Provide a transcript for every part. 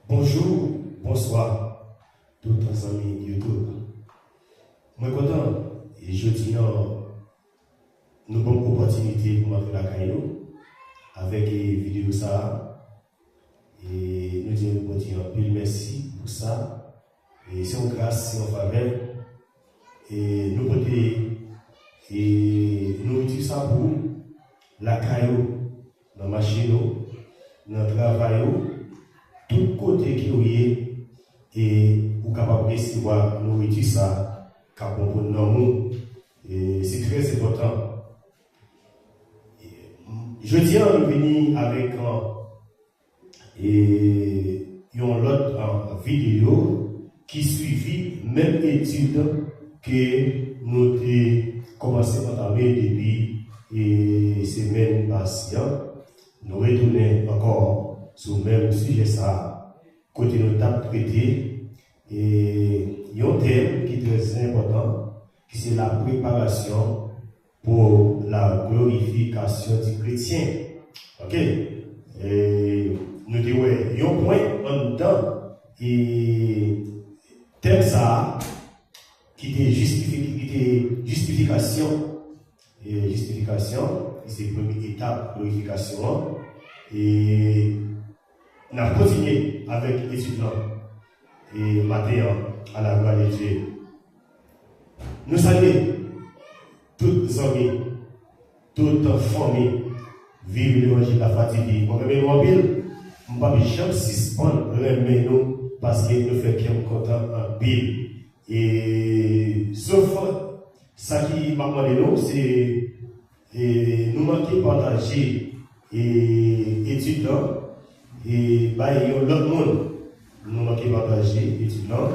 Bonjour, bonsoir, tous les amis YouTube. Moi, content, et je dis, nous avons une opportunité pour montrer la caillou avec les vidéos ça. Et nous disons un peu merci pour ça. Et c'est une grâce, c'est une faveur. Et nous pouvons nous utiliser ça pour la caillou, dans la machine, dans le travail, tout côté qui est et vous capable de recevoir nourriture ça car bon pour nous et c'est très important. Je dis à venir avec une autre vidéo qui suivit même étude que nous avons commencé à entamer depuis et semaine passée. Nous retournons encore sur le même sujet, ça, côté nous avons traité, et il y a un thème qui est très important, qui c'est la préparation pour la glorification du chrétien. Ok? Et nous disons, il y a un point en dedans, et thème ça, qui était justification, et justification, c'est la première étape, glorification, et on a continué avec les étudiants et matin à la gloire de Dieu. Nous saluons toutes les amis, toutes les familles, vivre l'évangile de la fatigue. On remet nous en pile, on ne va pas jamais suspendre, remet nous parce que nous faisons qu'il est content en pile. Et sauf ça qui m'a demandé nous, c'est nous manquer partager et étudiants. Et l'autre monde, nous manquons partager, étudiants,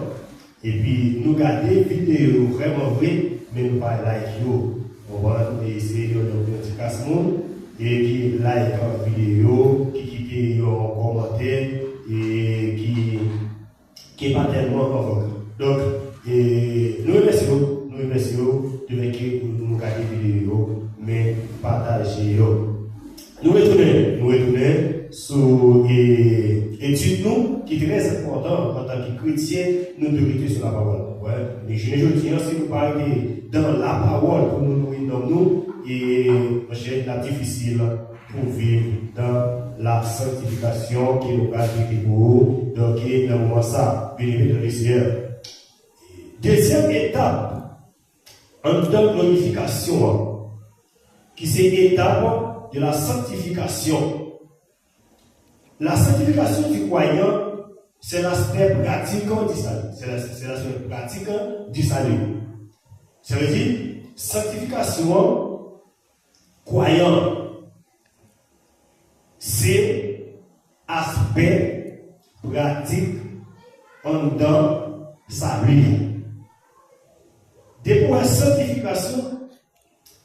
et puis nous garder vidéo vraiment vrai, mais nous pas like on va essayer de petit casse-monde, et qui like en vidéo, qui quitte en commentaire, et qui n'est pas tellement en vogue. Donc, nous remercions de nous garder vidéo, mais partager. Nous retournons sur l'étude qui est très important en tant que chrétien, nous devons rester sur la parole. Ouais. Mais je ne dis pas si nous parlons dans la parole pour nous nourrir dans nous, et c'est difficile pour vivre dans la sanctification qui nous a été pour vous. Donc, dans le moment ça, bénéfice de Seigneur. Deuxième étape, en tant que glorification, qui c'est l'étape de la sanctification. La sanctification du croyant, c'est l'aspect pratique du salut. C'est l'aspect pratique du salut. Ça veut dire, sanctification, croyant, c'est aspect pratique en dans salut. Depuis la sanctification,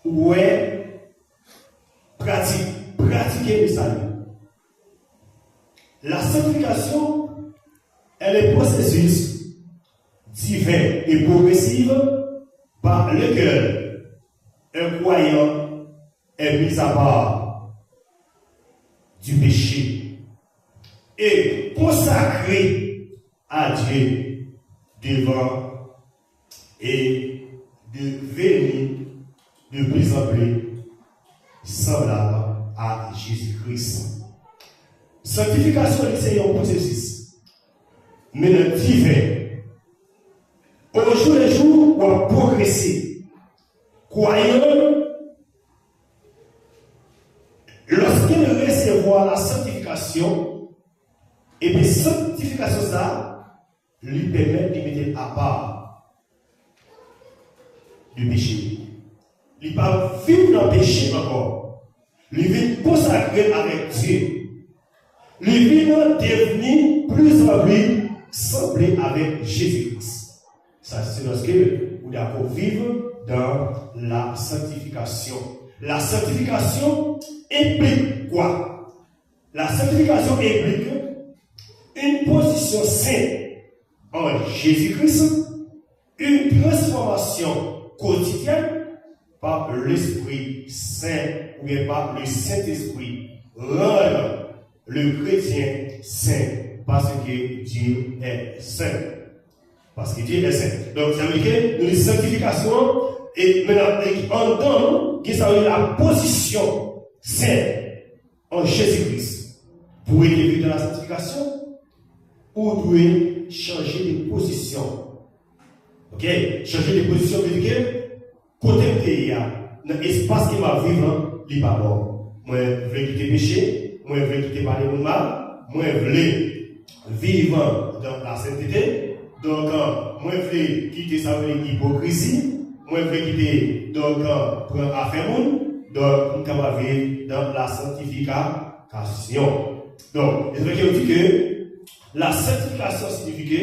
ouais, pratiquer le salut. La sanctification, elle est processus divin et progressif par lequel un croyant est mis à part du péché et consacré à Dieu devant et devenir de plus en plus semblable à Jésus-Christ. Sanctification, c'est un processus. Mais le divin, au jour le jour, on va progresser. Croyant, lorsqu'il recevoir la sanctification, et bien, sanctification, ça lui permet de mettre à part du péché. Il ne va pas vivre dans le péché encore. Il vit consacré avec Dieu. Il vit devenir plus en plus semblé avec Jésus-Christ. Ça, c'est lorsque vous d'accord vivre dans la sanctification. La sanctification implique quoi? La sanctification implique une position sainte en Jésus-Christ, une transformation quotidienne par l'Esprit Saint ou bien par le Saint-Esprit. Rendre le chrétien saint. parce que Dieu est saint. Parce que Dieu est saint. Donc, ça veut dire que nous, les sanctifications, et maintenant, en temps, qui ça veut dire la position sainte en Jésus-Christ. Pour élever dans la sanctification, ou doit changer de position. Ok? Changer de position veut dire que, côté de dans l'espace qui va vivre, il n'est pas bon. Moi, je veux quitter péché, moi, je veux quitter parler de mal, moi, je veux vivre dans la sainteté. Donc, moi, je veux quitter ça avec l'hypocrisie, moi, je veux quitter, donc, pour affaire monde, donc, on va vivre dans la sanctification. Donc, je veux dire que la sanctification signifie que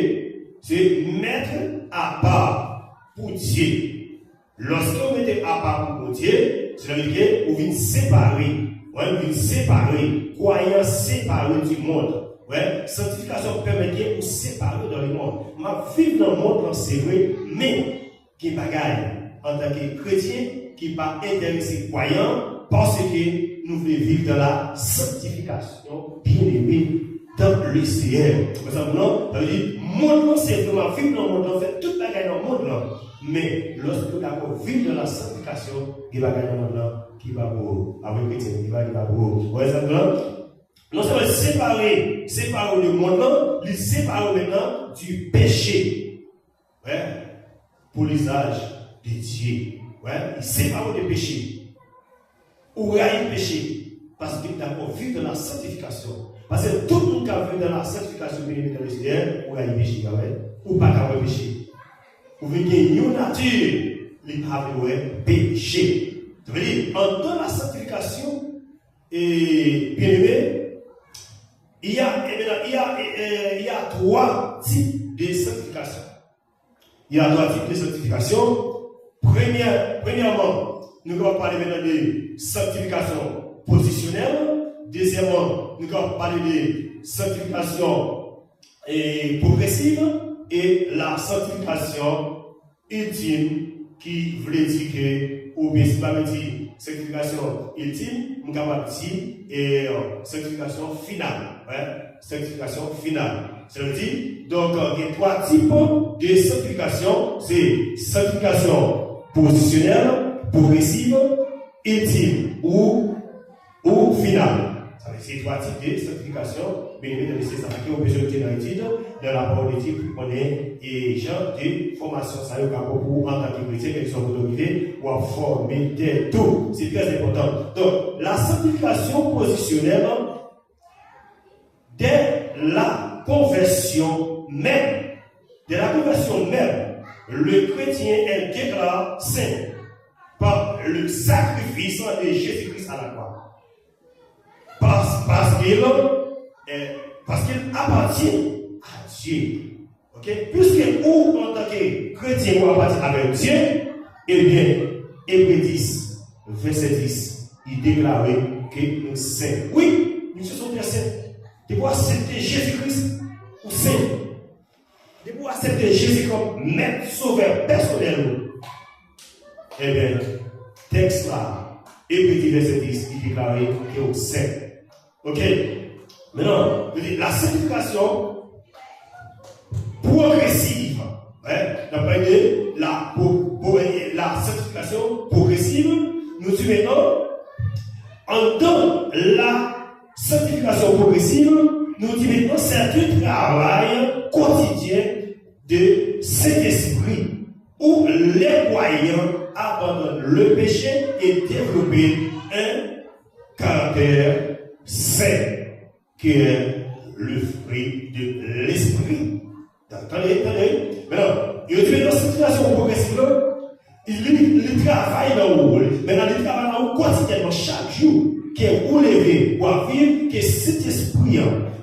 c'est mettre à part pour Dieu. Lorsqu'on met à part pour Dieu, ça veut dire qu'on vient séparer, croyants séparés du monde. Ouais, sanctification permet de nous séparer dans le monde. Ma vie dans le monde, c'est vrai, mais qui bagaille en tant que chrétien, qui n'est pas intéressé croyant, parce que nous voulons vivre dans la sanctification bien-aimée dans le Seigneur. Par exemple, non, ça veut dire, monde, c'est vraiment vivre dans le monde, on fait toute bagaille dans le monde. Là. Mais lorsque nous avons vivre dans la sanctification, il va gagner dans le monde qui va pour avec chrétien, qui va pour. Par exemple, non seulement séparer le monde, il sépare maintenant du péché. Ouais, pour l'usage de Dieu. Ouais, il sépare du péché. Ou il y a un péché. Parce qu'il a vu dans la sanctification. Parce que tout le monde qui a vu dans la sanctification dans le Seigneur, ou il y a un péché, ou pas qu'à péché. Ou il y a une nature, il a un péché. Ça veut dire, dans la sanctification, et bien aimé, il y a trois types de sanctification. Il y a trois types de sanctification. Premièrement, nous allons parler maintenant de sanctification positionnelle. Deuxièmement, nous allons parler de sanctification progressive. Et la sanctification ultime, qui voulait dire que, ou bien, si pas dire sanctification ultime, nous allons dire et sanctification finale. Ouais? Sanctification finale. Ça veut dire, donc, il y a trois types de sanctification. C'est sanctification positionnelle, progressive, ultime ou finale. Ça veut dire, c'est trois types de sanctification. Bien évidemment, c'est ça qui est besoin dans l'étude, dans la parole de Dieu, on est et gens de formation, ça y est, pour en tant que chrétien, qu'ils sont autorisés ou à former tout. C'est très important. Donc, la sanctification positionnelle, dès la conversion même, le chrétien est déclaré saint par le sacrifice de Jésus-Christ à la croix. Parce qu'il appartient à Dieu. Okay? Puisque nous, en tant que chrétien, nous appartenons avec Dieu, eh bien, Hébreux 10, verset 10, il déclarait que nous sommes saints. Oui, nous sommes bien saints. De pouvoir accepter Jésus-Christ ou saint. De pouvoir accepter Jésus comme maître sauveur personnel. Eh bien, texte là, Hébreux 10, verset 10, il déclarait que nous sommes saints. Ok? Maintenant, la sanctification progressive, la sanctification progressive, nous disons maintenant, dans la sanctification progressive, nous disons maintenant, c'est un travail quotidien de Saint-Esprit où les croyants abandonnent le péché et développent un caractère saint, qui est le fruit de l'esprit. Attendez. Maintenant, il y a une situation progressive, il travaille dans le rôle. Maintenant, il travaille dans le quotidiennement, chaque jour, qui est relevé pour vivre, qui est cet esprit.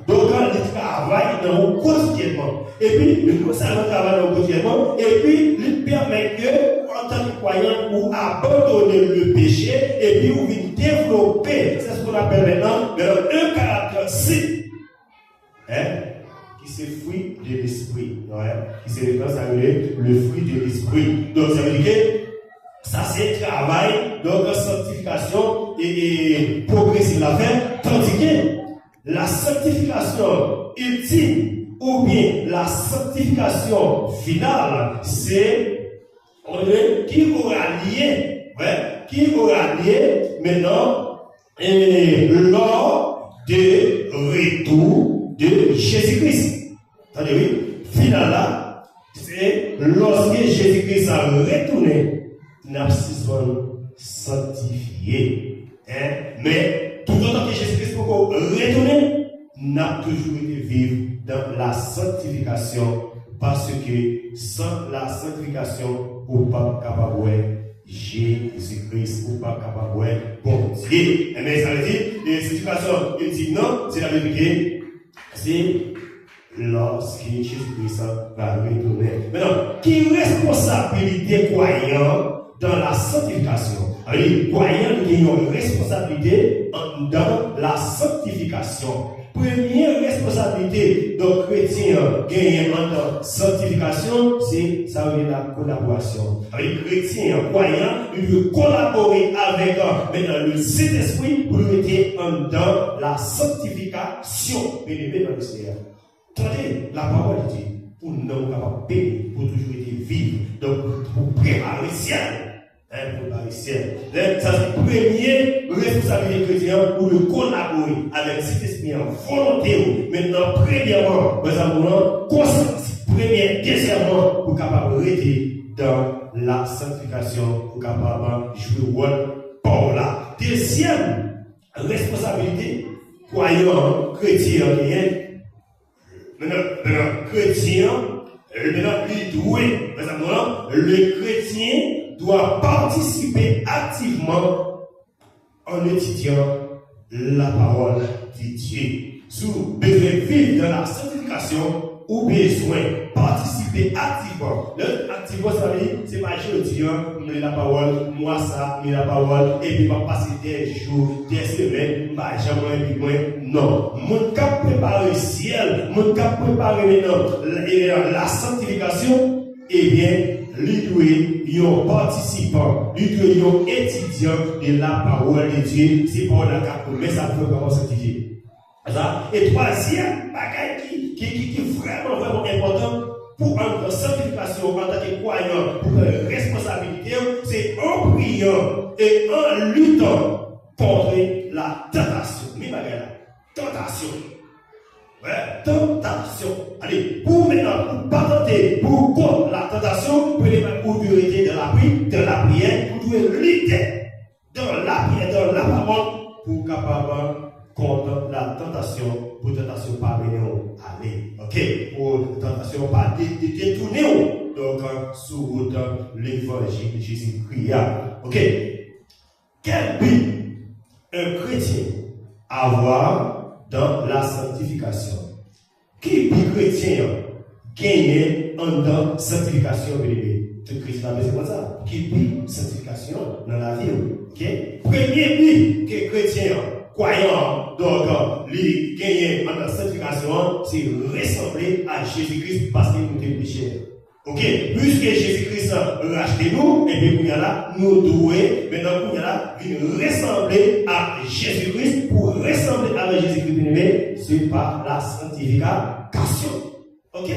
Donc, il travaille dans le quotidiennement. Et puis, nous travaille dans le quotidiennement. Et puis, il permet que, en tant que croyant, vous abandonnez le péché. Et puis, vous venez développer, c'est ce qu'on appelle maintenant, un caractère saint. Qui c'est fruit de l'esprit. Qui c'est le fruit de l'esprit. Donc, ça veut dire que ça, c'est travail, donc, sanctification et progressive la faire. Tandis que la sanctification ultime ou bien la sanctification finale, c'est qui aura lié maintenant lors de retour de Jésus-Christ. Attendez, oui, final là, c'est lorsque Jésus-Christ a retourné, n'a pas sanctifié. Mais tout autant que Jésus-Christ peut retourner, n'a toujours été vivre dans la sanctification, parce que sans la sanctification, on n'est pas capable de Jésus-Christ, on n'est pas capable de bon Dieu. Mais ça veut dire, la sanctification ultime, non, c'est la vérité, c'est lorsque Jésus-Christ va retourner. Maintenant, qui est responsabilité croyant dans la sanctification? Les croyants qui ont une responsabilité dans la sanctification. Première responsabilité d'un chrétien gagnant dans la sanctification, c'est ça veut dire la collaboration. Les chrétiens croyants, ils doivent collaborer avec maintenant le Saint-Esprit pour être dans la sanctification. Bien-aimés dans le Seigneur. Attendez, la parole dit, pour nous capables de payer, pour toujours être vivre, donc pour préparer le ciel. Pour préparer le ciel. Ça, c'est la première responsabilité chrétienne pour le collaborer avec cet esprit en volonté. Maintenant, premièrement, nous avons conscience. Première, deuxièmement, pour capable de rester dans la sanctification, pour capable de jouer le rôle par là. Deuxième responsabilité, croyant chrétien, maintenant, chrétien, le chrétien doit participer activement en étudiant la parole de Dieu. Sous besoin de vivre dans la sanctification ou besoin de participer activement. Activement, ça veut dire, c'est pas je dis, mais la parole, moi ça, mais la parole, et puis va passer des jours, des semaines, bah jamais, non. Mon cap préparer le ciel, mon cap préparer maintenant la sanctification, eh bien, lui doit un participant, lui doit un étudiant de la parole de Dieu, c'est pas la cap, mais ça peut vraiment sanctifier. Et troisième bagage qui est vraiment important pour une sanctification en tant que croyant, pour une responsabilité, c'est en priant et en luttant contre la tentation. Mais tentation. Ouais, tentation. Allez, pour maintenant, pour pas tenter, pour contre la tentation, pour arrêter dans la prière, pour lutter dans la prière, dans la parole, pour capable contre la tentation, pour tentation pas venir aller. Ok? Pour tentation pas détourner. Donc, sous route l'évangile de Jésus-Christ. Ok? Quel but un chrétien avoir dans la sanctification? Qui but chrétien gagner en dans sanctification? Tout chrétien a besoin comme ça. Qui but sanctification dans la vie? Ok? Premier but que chrétien croyant, donc, les gagner en la sanctification, c'est ressembler à Jésus-Christ parce qu'il nous est péché. Ok? Puisque Jésus-Christ a racheté nous, et puis nous devons, maintenant, ressembler à Jésus-Christ. Pour ressembler à Jésus-Christ, c'est par la sanctification. Ok?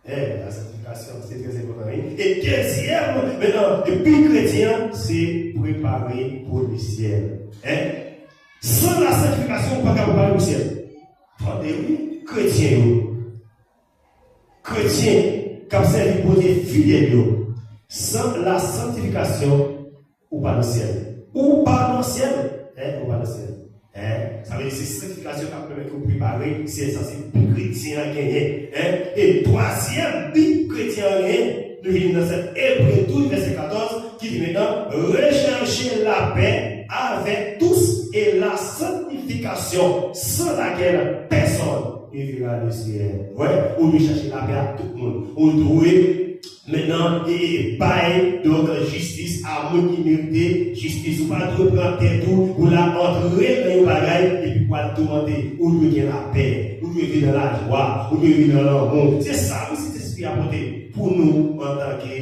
La sanctification, c'est très important. Et deuxième, maintenant, le but chrétien, c'est préparer pour le ciel. Sans la sanctification, on ne peut pas préparer le ciel. Attendez-vous, chrétien, qui a servi pour des fidèles, sans la sanctification, ou pas dans le ciel. Ou pas dans le ciel. Ou pas dans le ciel. Ça veut dire que c'est sanctification qui permet de préparer, c'est ça, c'est le chrétien gagné. Et troisième but chrétien gagné, nous venons dans cette Hébreux 12, verset 14, qui dit maintenant, recherchez la paix avec tous et la sanctification, sans laquelle personne ne verra le ciel. Ouais, on doit chercher la paix à tout le monde. On doit maintenant bailler donc justice à mon qui mérite justice. Ou pas de prendre tête ou la entrer dans une bagaille et puis pour la demander. On doit gagner la paix, on doit vivre dans la joie, on doit vivre dans l'amour. C'est ça aussi cet esprit apporté pour nous en tant que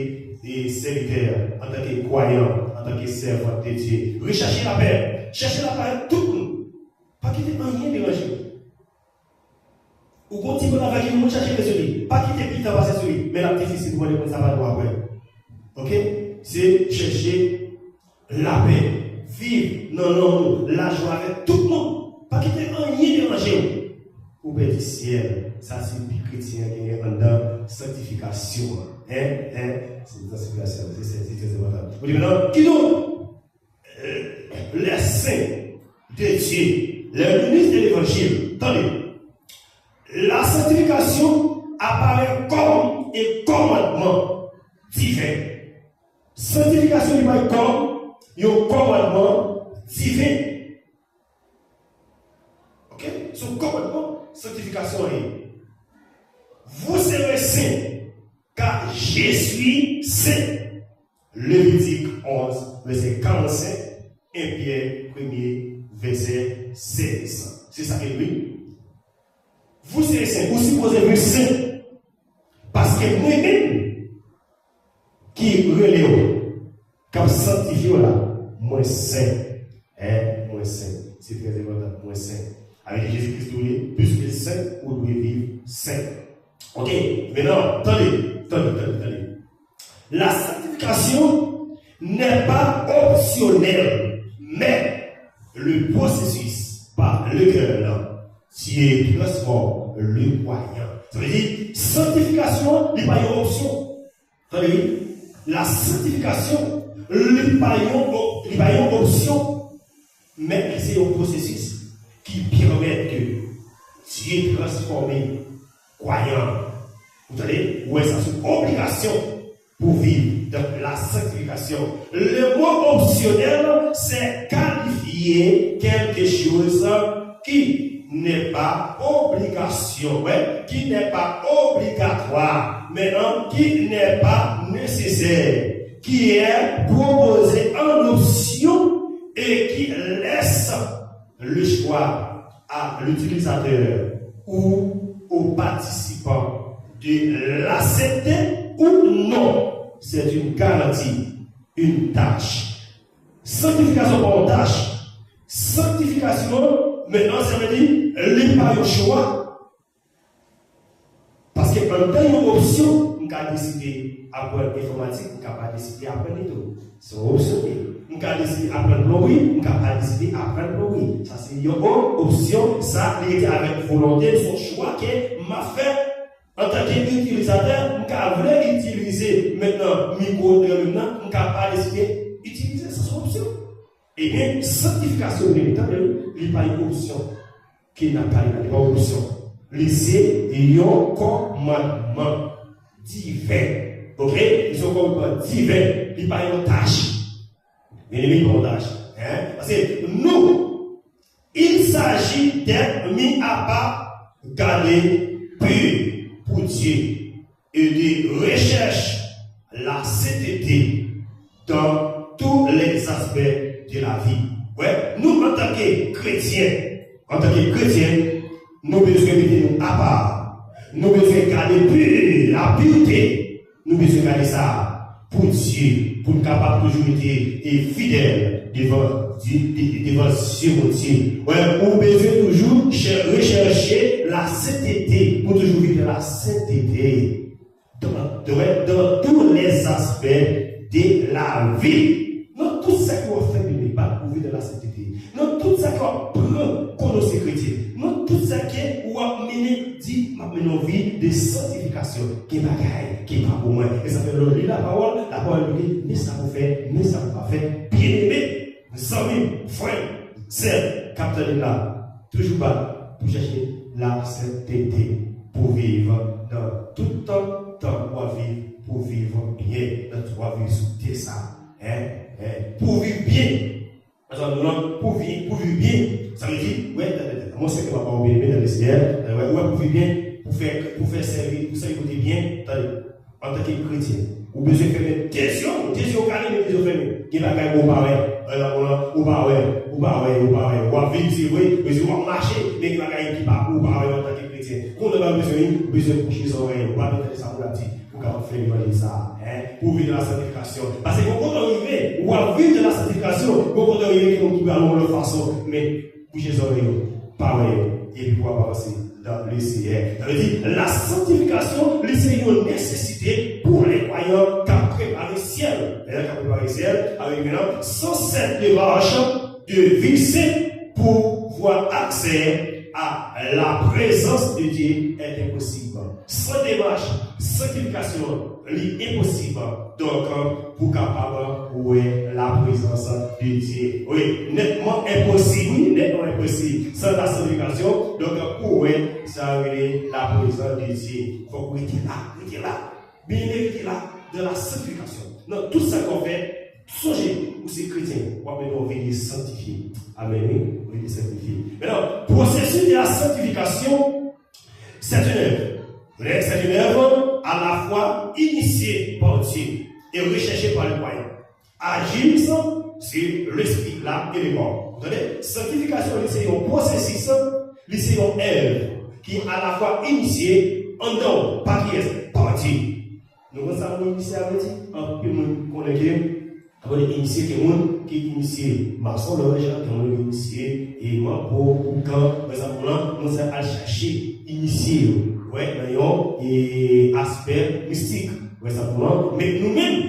serviteurs, en tant que croyants, en tant que servants de Dieu. Rechercher la paix. Cherchez la paix tout le monde. Pas qu'il n'y ait rien dérangé. Ou continuez avec lui, chercher celui. Pas quitter plus tard passer celui. Mais la difficile pour les ça va droit après. Ok? C'est chercher la paix. Vivre, non, la joie avec tout le monde. Pas quitter rien déranger. Ou bien du ciel. Ça, c'est le chrétien qui est en sanctification. C'est une sanctification. C'est très important. Vous dites maintenant, qui donc? Les saints de Dieu, les ministres de l'évangile. Attendez. La sanctification apparaît comme un commandement divin. Sanctification apparaît comme un commandement divin. Ok? Ce commandement, sanctification est. Vous serez saints, car je suis saint. Lévitique 11, verset 45, 1 Pierre 1er, verset 16. C'est ça qu'il dit. Vous serez saint, vous supposez être saint. Parce que moi-même, qui relève, comme sanctifié là, moi saint. Moi saint. C'est très important, moi saint. Avec Jésus-Christ, plus que saint, vous devez vivre saint. Ok, maintenant, attendez. La sanctification n'est pas optionnelle, mais le processus par lequel Dieu transforme le croyant. Ça veut dire, sanctification n'est pas une option. Ça veut dire, la sanctification n'est pas une option, mais c'est un processus qui permet que Dieu transforme le croyant. Vous savez, ouais, ça c'est une obligation pour vivre dans la sanctification. Le mot optionnel, c'est qualifier quelque chose qui n'est pas obligation, ouais, qui n'est pas obligatoire, mais qui n'est pas nécessaire, qui est proposé en option et qui laisse le choix à l'utilisateur ou aux participants de l'accepter ou non. C'est une garantie, une tâche. Sanctification par une tâche. Sanctification, maintenant, ça veut dire, il n'y a pas de choix. Parce que en tant qu'option, on peut décider d'apprendre l'informatique, on peut décider d'apprendre tout. C'est une option. On peut décider d'apprendre plomberie, on peut décider d'apprendre plomberie. Ça, c'est une option. Ça, il est avec volonté, son choix qui m'a fait. En tant qu'utilisateur, on peut utiliser maintenant micro, maintenant, on peut pas décider d'utiliser cette option. Et bien, sanctification, il n'y a pas une option qui n'a pas une option. C'est un commandement divin. Ok? Ils sont commandement divin. Il n'y a pas une tâche. Il n'y a pas une tâche. Parce que nous, il s'agit d'être mis à part, gardé pur pour Dieu et de recherche la sainteté dans tous les aspects de la vie. Ouais, nous en tant que chrétiens, nous devons mettre nous à part. Nous devons garder pur, la pureté. Nous devons garder ça pour Dieu, pour être capable toujours être fidèle devant Dieu. Ouais, on besoin toujours rechercher la sainteté, pour toujours vivre la sainteté dans tous les aspects de la vie. Dans tout ça qu'on fait de pas pour vivre de la sainteté. Dans tout ça qu'on prend pour nos chrétiens. Dans tout ça qu'on a mené, dit, nos vies de sanctification, qui est bagaille, qui est pas pour moi. Et ça fait lire la parole dit, mais ça vous fait, mais ça vous pas fait. Bien aimé, amis, frères, sœurs, capteurs de là, toujours pas pour chercher la sainteté, pour vivre dans tout temps, pour vivre bien, dans vivre sous ça. Pour vivre bien. Pour vivre bien, ça veut dire, ouais, moi c'est que ma parole bien dans le ciel, pour vivre bien, pour faire servir, pour s'écouter bien, en tant que chrétien. Ou besoin de faire des questions carrées, mais des questions fermées. Qui va gagner au barré, ou vivre, c'est vrai, besoin de marcher, mais qui va gagner qui part au barré en tant que chrétien. Quand on a besoin de coucher son oreille, on va mettre ça pour la petite. Pour faire ça, pour vivre de la sanctification. Parce que quand on arrive, ou à vivre de la sanctification, quand on arrive, on peut aller de façon, mais bouger son oreille, pareil, et puis pour avancer. dans le Seigneur. Ça veut dire, la sanctification, c'est une nécessité pour les croyants qui ont préparé le ciel. Qui ont préparé le ciel avec maintenant, sans cette démarche de vie sainte pour avoir accès à la présence de Dieu est impossible. Sans démarche, sanctification, c'est impossible. Donc, pour capable voir la présence de Dieu. Oui, nettement impossible. Oui, nettement impossible. Sans la sanctification, donc, pour voir ça, la présence de Dieu. Il faut que vous étiez là. Bien étiez là de la sanctification. Donc, tout ça qu'on fait, songez, vous êtes chrétiens, on va venir sanctifier. Amen. On va sanctifier. Maintenant, processus de la sanctification, c'est une œuvre. C'est une œuvre à la fois initiée par Dieu et recherchée par le croyant. Agissant sur l'esprit, l'âme et le corps. Vous voyez, sanctification, c'est un processus, c'est une œuvre qui est à la fois initiée en dehors, par qui est par Dieu. Nous avons initié avec Dieu, un peu qu'on est initié, qui est initié maçon, qui est initié et pour quand, par exemple, nous allons chercher, initier. Ouais, d'ailleurs, et aspect mystique. Ouais, simplement. Mais nous-mêmes,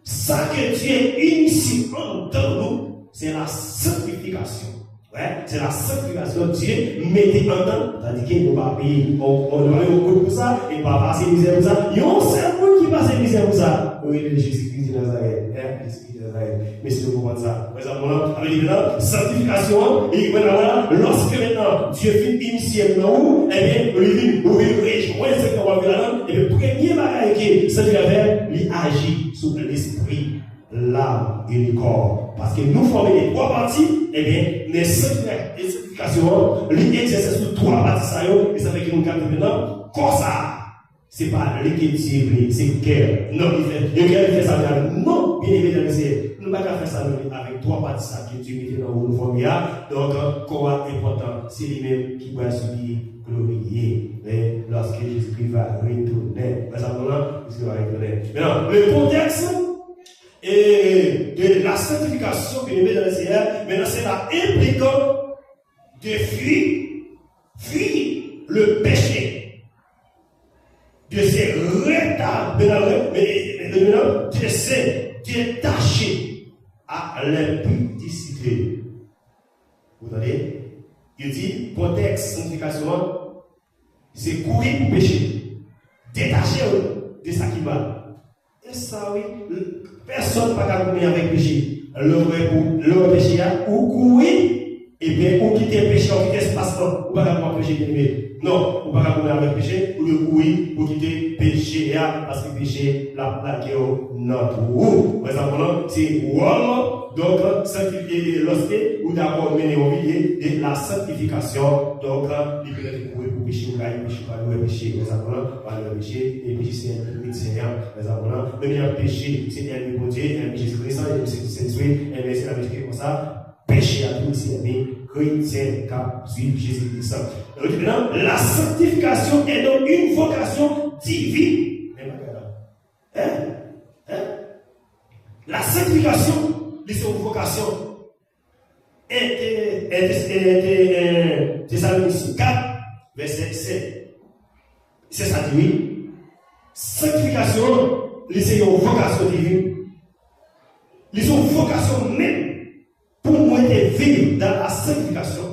ça que Dieu initie en nous, c'est la sanctification. Ouais, c'est la sanctification. Dieu mettez en nous, c'est-à-dire qu'il ne va pas payer, on doit aller au coup pour ça, et pas passer misère pour ça. Il y a un seul monde qui passe misère pour ça. Oui, le Jésus-Christ de Nazareth. Jésus-Christ de Nazareth. Mais si vous comprenez ça, par exemple, avec la sanctification, et voilà, lorsque maintenant Dieu fait initier nous, eh bien, vous rejoindre ce qu'on va faire là, et le premier bagage qui c'est de faire, il agit sur l'esprit, l'âme et le corps. Parce que nous formons les trois parties, eh bien, les sanctifications, il exerce sur trois parties, et ça fait que nous gardons maintenant, comme ça. C'est pas l'équilibre, c'est le cœur. Non, il fait ça. Non, bien évidemment, nous ne pouvons pas faire ça avec trois parties qui Dieu met dans le forme. Donc, quoi important, c'est lui-même qui va subir glorifier. Mais lorsque Jésus-Christ va retourner, maintenant, le contexte de la sanctification que nous mettons dans le Seigneur, maintenant, c'est la impliquant de fuir le péché. De se détacher à l'impudicité. Vous entendez? Il dit, contexte, sanctification, c'est courir pour pécher. Détacher de ça qui va. Et ça, oui, personne ne va pas courir avec péché. Le péché, ou courir, et bien, ou quitter le péché, ou quitter l'espace-temps, ou pas avoir péché. Non, on ne peut pas courir avec le péché, ou le courir pour quitter le péché, parce que le péché l'a plaqué au notre roue. Par exemple, c'est wow, donc sanctifier lorsque ou d'abord mener au milieu de la sanctification, donc il peut être courir pour péché, ou péché, pas le péché, par exemple, pas le péché, et péché c'est un limite Seigneur, par exemple, le péché c'est un bon Dieu, un Jésus-Christ, c'est la vérité comme ça. Péché à tous ses amis, chrétiens qui suivent Jésus-Christ. Maintenant, la sanctification est donc une vocation divine. La sanctification, c'est une vocation. Thessaloniciens 4, verset 7. C'est ça dit oui. Sanctification, c'est une vocation divine. C'est une vocation même. Pour moi, vivre dans la sanctification,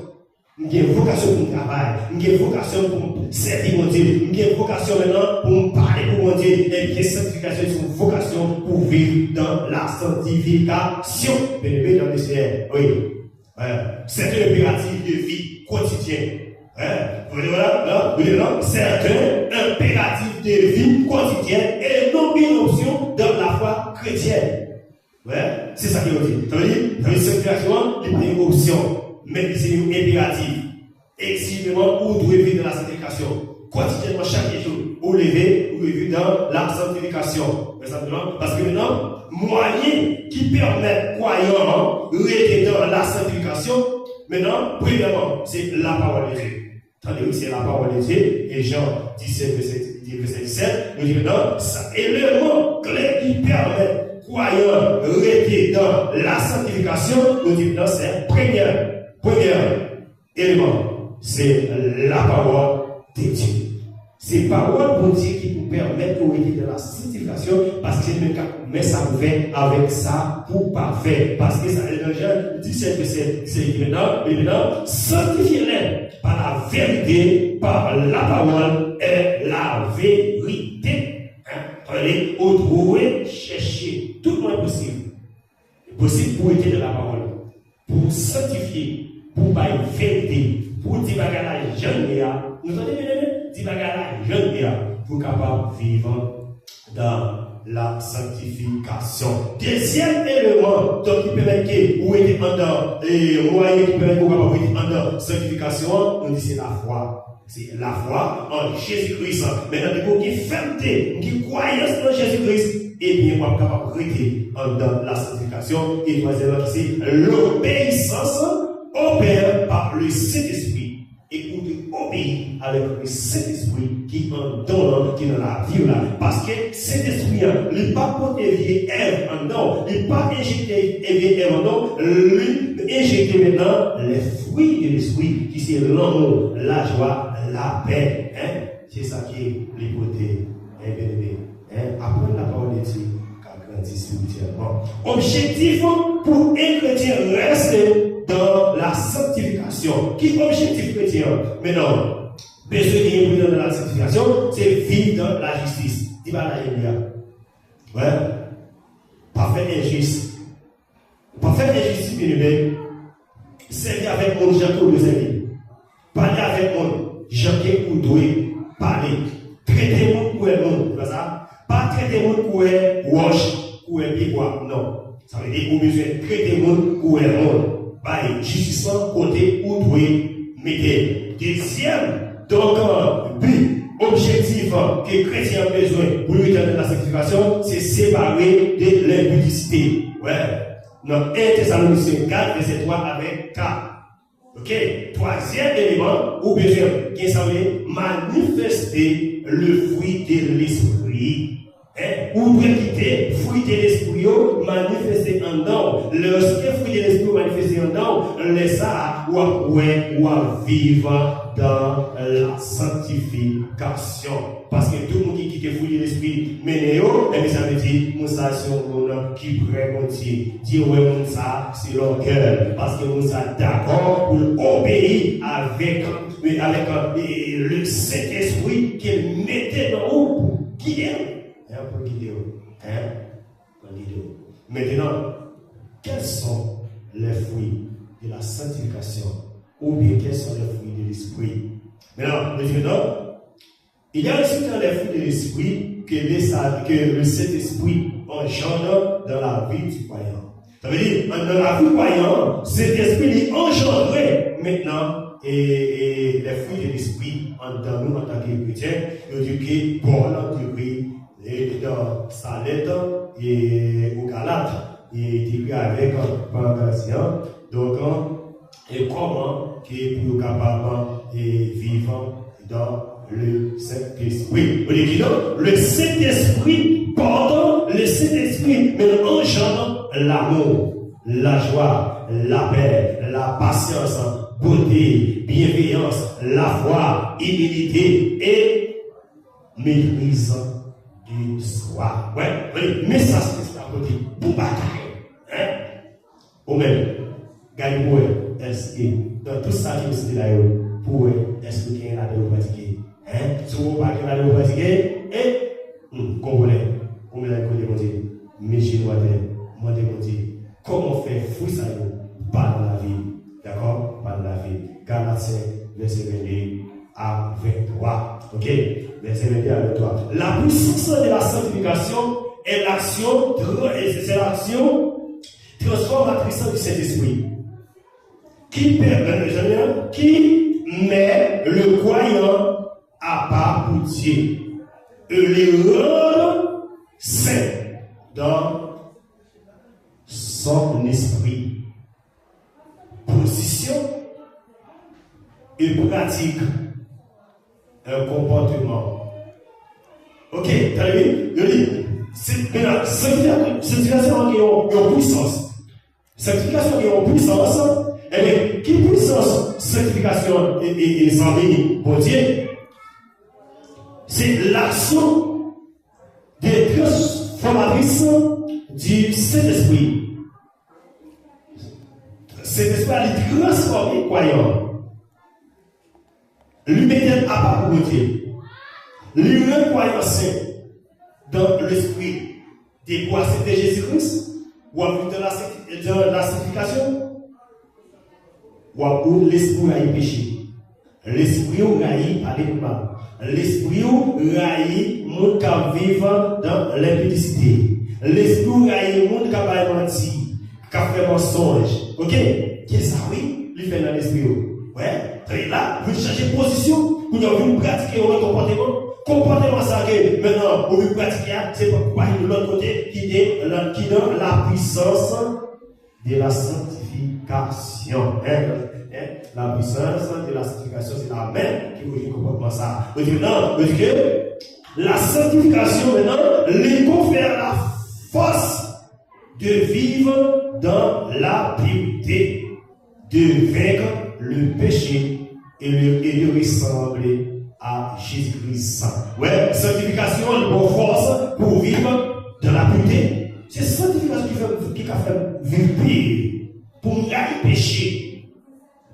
j'ai une vocation pour le travail, j'ai une vocation pour servir mon Dieu, j'ai une vocation maintenant pour me parler pour mon Dieu, et bien sanctification, c'est une vocation pour vivre dans la sanctification. Bien dans le Seigneur. Oui. C'est un impératif de vie quotidienne. Vous voyez là, c'est un impératif de vie quotidienne et non une option dans la foi chrétienne. Ouais, c'est ça qu'il veut dire. Ça veut dire, sanctification, il n'y a pas une option, mais c'est une impérative. Exclusivement, vous devez vivre dans la sanctification. Quotidiennement, chaque jour, vous vivez dans la sanctification. Parce que maintenant, moyen qui permet croyants de rester dans la sanctification, maintenant, premièrement, c'est la parole de Dieu. Attendez, c'est la parole de Dieu. Et Jean 17, verset 17, nous dit maintenant, c'est l'élément clé qui permet croyants rester dans la sanctification, nous dit maintenant, c'est premier élément, c'est la parole de Dieu. C'est parole pour Dieu qui nous permet de rester dans la sanctification parce que c'est le cas. Mais ça nous fait avec ça pour pas faire. Parce que ça est dans Jean 17, c'est maintenant, sanctifiez-les par la vérité, par la parole et la vérité. Allez, trouver, chercher. Tout le monde est possible. C'est possible pour être dans la parole, pour sanctifier, pour pas une vérité, pour dire que la jeune nous entendez bien, dire que la jeune pour capable de vivre dans la sanctification. Deuxième élément donc, qui permet que vous êtes en et moyen qui permet que vous êtes en sanctification, on dit c'est la foi. C'est la foi en Jésus-Christ. Maintenant, qui fermeté, qui croyance en Jésus-Christ, et bien, on est capable de rester dans la sanctification. Et troisièmement, c'est l'obéissance opère par le Saint-Esprit. Et on obéit avec le Saint-Esprit qui en donne, qui dans la vie là. Parce que Saint-Esprit, il n'est pas pour éveiller Ève en non, il n'est pas injecté Ève en non, lui injecter maintenant les fruits de l'Esprit qui c'est l'amour, la joie, la paix. C'est ça qui est l'hypothèse. Apprendre la parole de Dieu, car grandir spirituellement. Objectif pour un chrétien reste dans la sanctification. Qui est objectif chrétien? Mais non, besoin de dans la sanctification, c'est vivre dans la justice. Dis pas la Elia. Ouais. Pas faire injustice. Pas faire injustice, bien servir avec mon Jacques ou servir. Parler avec mon Jacques ou doué. Parler. Traiter mon ou mon. C'est ça? Pas traiter mon ou wash ou pibois. Non. Ça veut dire qu'on besoin de traiter mon ou mon. Justice côté où doit mettre. Deuxième, donc, but, objectif que les chrétiens ont besoin pour lui donner la sanctification, c'est séparer de l'impudicité. Ouais. Donc, 1 Thessaloniciens 4, verset 3 avec 4. Ok. Troisième élément, ou besoin qu'il s'agit manifester le fruit de l'esprit. Ou bien quitter, fruit de l'esprit, manifester en dedans. Lorsque fruit de l'esprit manifester en dedans, les ça, ou vivre dans la sanctification. Parce que tout le monde qui quitte fruit de l'esprit, mais ça veut dire, Moussa, c'est un qui pourrait continuer. Dire, ouais, Moussa, c'est leur cœur. Parce que Moussa d'accord pour obéir avec le Saint-Esprit qu'il mettait dans vous pour guider. Pour guider. Maintenant, quels sont les fruits de la sanctification? Ou bien quels sont les fruits de l'esprit? Maintenant, il y a aussi dans les fruits de l'esprit que le Saint-Esprit engendre dans la vie du croyant. Ça veut dire, dans la vie du croyant, cet esprit engendrait maintenant et les fruits de l'esprit dans nous en tant que chrétiens. Il dit que Paul a écrit dans sa lettre et au Galates, il dit avec Galatiens, donc, et comment qui pour capable de vivre dans le Saint-Esprit. Vous dites donc, le Saint-Esprit, pardon, le Saint-Esprit, mais engendre l'amour, la joie, la paix, la patience, beauté, bienveillance, la foi, humilité et maîtrise du soi. Ouais, mais ça c'est ça pour dire, pour bataille. Ou même, gagne-moi, est-ce que dans tout ça qui est là, pour est-ce que quelqu'un a de pratiquer? Si vous ne pouvez pas pratiquer, comprenez, vous me l'avez dit, mais je dois dire, comment faire fouiller ça pas dans la vie? D'accord? Pas dans la vie. Galatiens, verset 22 à 23. Ok? Verset 22 à 23. La puissance de la sanctification est l'action transformatrice du Saint-Esprit qui met le croyant à part pour Dieu et le rend saint dans son esprit, position et pratique un comportement. Ok, t'as vu? Sanctification qui ont puissance. Sanctification qui ont puissance. Et bien, qui puissance sanctification et amis pour Dieu? c'est l'action de transformatrice du Saint-Esprit. Saint-Esprit a transformé le croyant. Lui mettait à part pour Dieu. Lui le croyant saint dans l'esprit des quoi c'était Jésus-Christ, ou à dans la sanctification, ou à l'esprit a péché. L'esprit a parlé de mal. L'esprit a monde qui vivent dans l'impudicité. L'esprit a monde qui a menti, qui a fait mensonge. Ok? Qu'est-ce que ça, oui? Il fait dans l'esprit. Ouais, très là, vous changez de position, vous avez pratiquer votre comportement. Comportement ça que maintenant, vous pratiquez, c'est pourquoi de l'autre côté qui donne la puissance de la sanctification. La puissance de la sanctification, c'est la même qui vous dit comportement ça. Vous dites non, vous dites que la sanctification maintenant lui confère la force de vivre dans la pureté, de vaincre le péché et de ressembler à Jésus-Christ. Ouais, sanctification, une bonne force pour vivre dans la pureté. C'est sanctification qui fait vivre pire, pour nous gagner péché.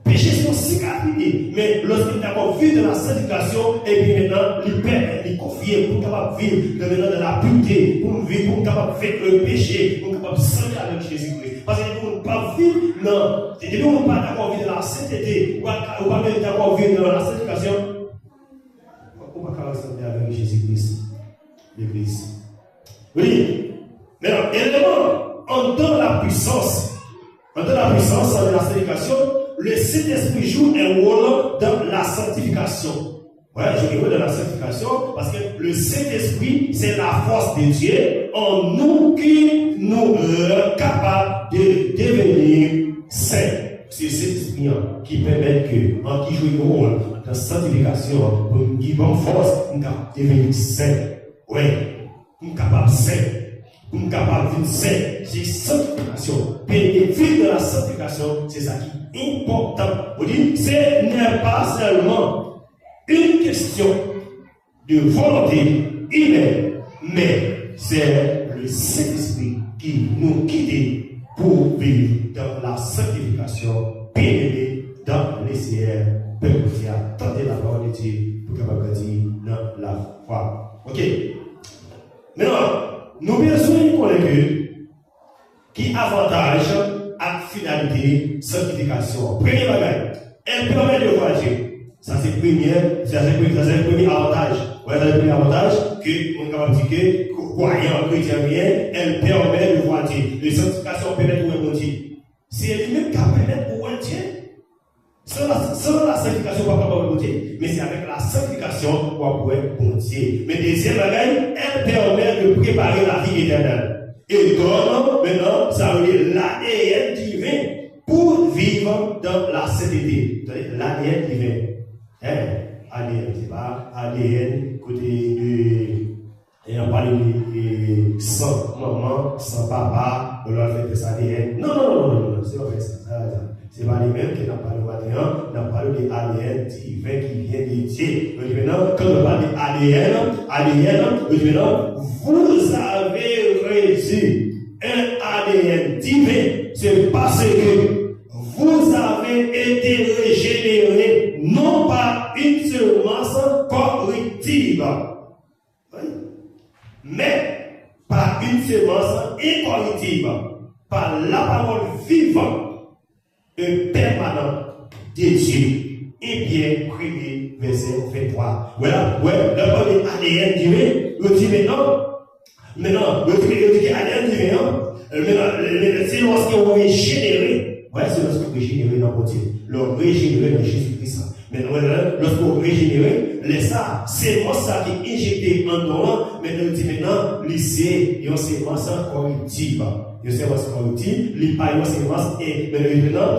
Péché, c'est aussi capité, mais lorsqu'il est d'abord vivre dans la sanctification, et puis maintenant, il permet, il confie pour capable vivre dans la pureté, pour vivre, pour capable vaincre le péché, pour capable s'engager avec Jésus-Christ. Parce que nous ne pouvons pas vivre, non, nous ne pouvons pas d'abord vivre dans la sainteté, ou pas d'abord vivre dans la sanctification. On va ressembler avec Jésus-Christ, l'Église. Oui, mais évidemment, en donnant la puissance de la sanctification, le Saint-Esprit joue un rôle dans la sanctification. Ouais, je dirais dans la sanctification, parce que le Saint-Esprit, c'est la force de Dieu en nous qui nous rend capables de devenir saints. C'est cet esprit qui permet que, en qui joue un rôle dans la sanctification, pour nous dire bonne force, nous sommes devenir saints. Oui, nous sommes capables de saints. Nous sommes capables de saints. C'est sanctification. Et vivre dans la sanctification, c'est ça qui est important. Vous dites, ce n'est pas seulement une question de volonté humaine, mais c'est le Saint-Esprit qui nous guide pour vivre dans la sanctification, bien-aimé dans les Seigneurs, peuple qui a tenté la parole de Dieu pour capable grandir dans la foi. Ok. Maintenant, nous besoin de connaître qui avantage à finalité sanctification. Premier bagage, elle permet de voir Dieu. Ça c'est le premier avantage. Ouais, c'est le premier avantage que on est capable de dire que croyant chrétien bien, elle permet de voir Dieu. La sanctification permet de voir Dieu. C'est elle-même qui permet de voir Dieu. Sans la sanctification, on ne peut pas voir Dieu. Mais c'est avec la sanctification qu'on va pouvoir voir Dieu. Mais deuxième bagage, elle permet de préparer la vie éternelle. Et donne maintenant, ça veut dire l'ADN divin pour vivre dans la sainteté. L'ADN divin. ADN, c'est pas ADN côté de. Et on parle de sans maman, sans papa, on leur fait ça ADN. Non, c'est pas ça. C'est pas les mêmes qui n'ont parlé d'ADN, on a parlé de ADN divin qui vient de Dieu. Maintenant, quand on parle d'ADN, maintenant, vous avez reçu un ADN divin. C'est parce que vous avez été régénéré, non par une semence corruptible, mais par une semence incorruptible, par la parole vivante et permanente de Dieu. Et bien, premier verset 23. Voilà, le premier ADN divin, le dit maintenant, le dit ADN divin, c'est lorsqu'on est régénéré. Ouais, c'est lorsqu'on est régénéré dans le Dieu. Le régénéré dans Jésus-Christ. Mais lorsqu'on est régénéré, c'est moi ça qui est injecté en dehors. Maintenant, il dit maintenant, lycée, il y a une sémence corruptible. Il y a une sémence corruptible, il n'y a pas une sémence. Et maintenant,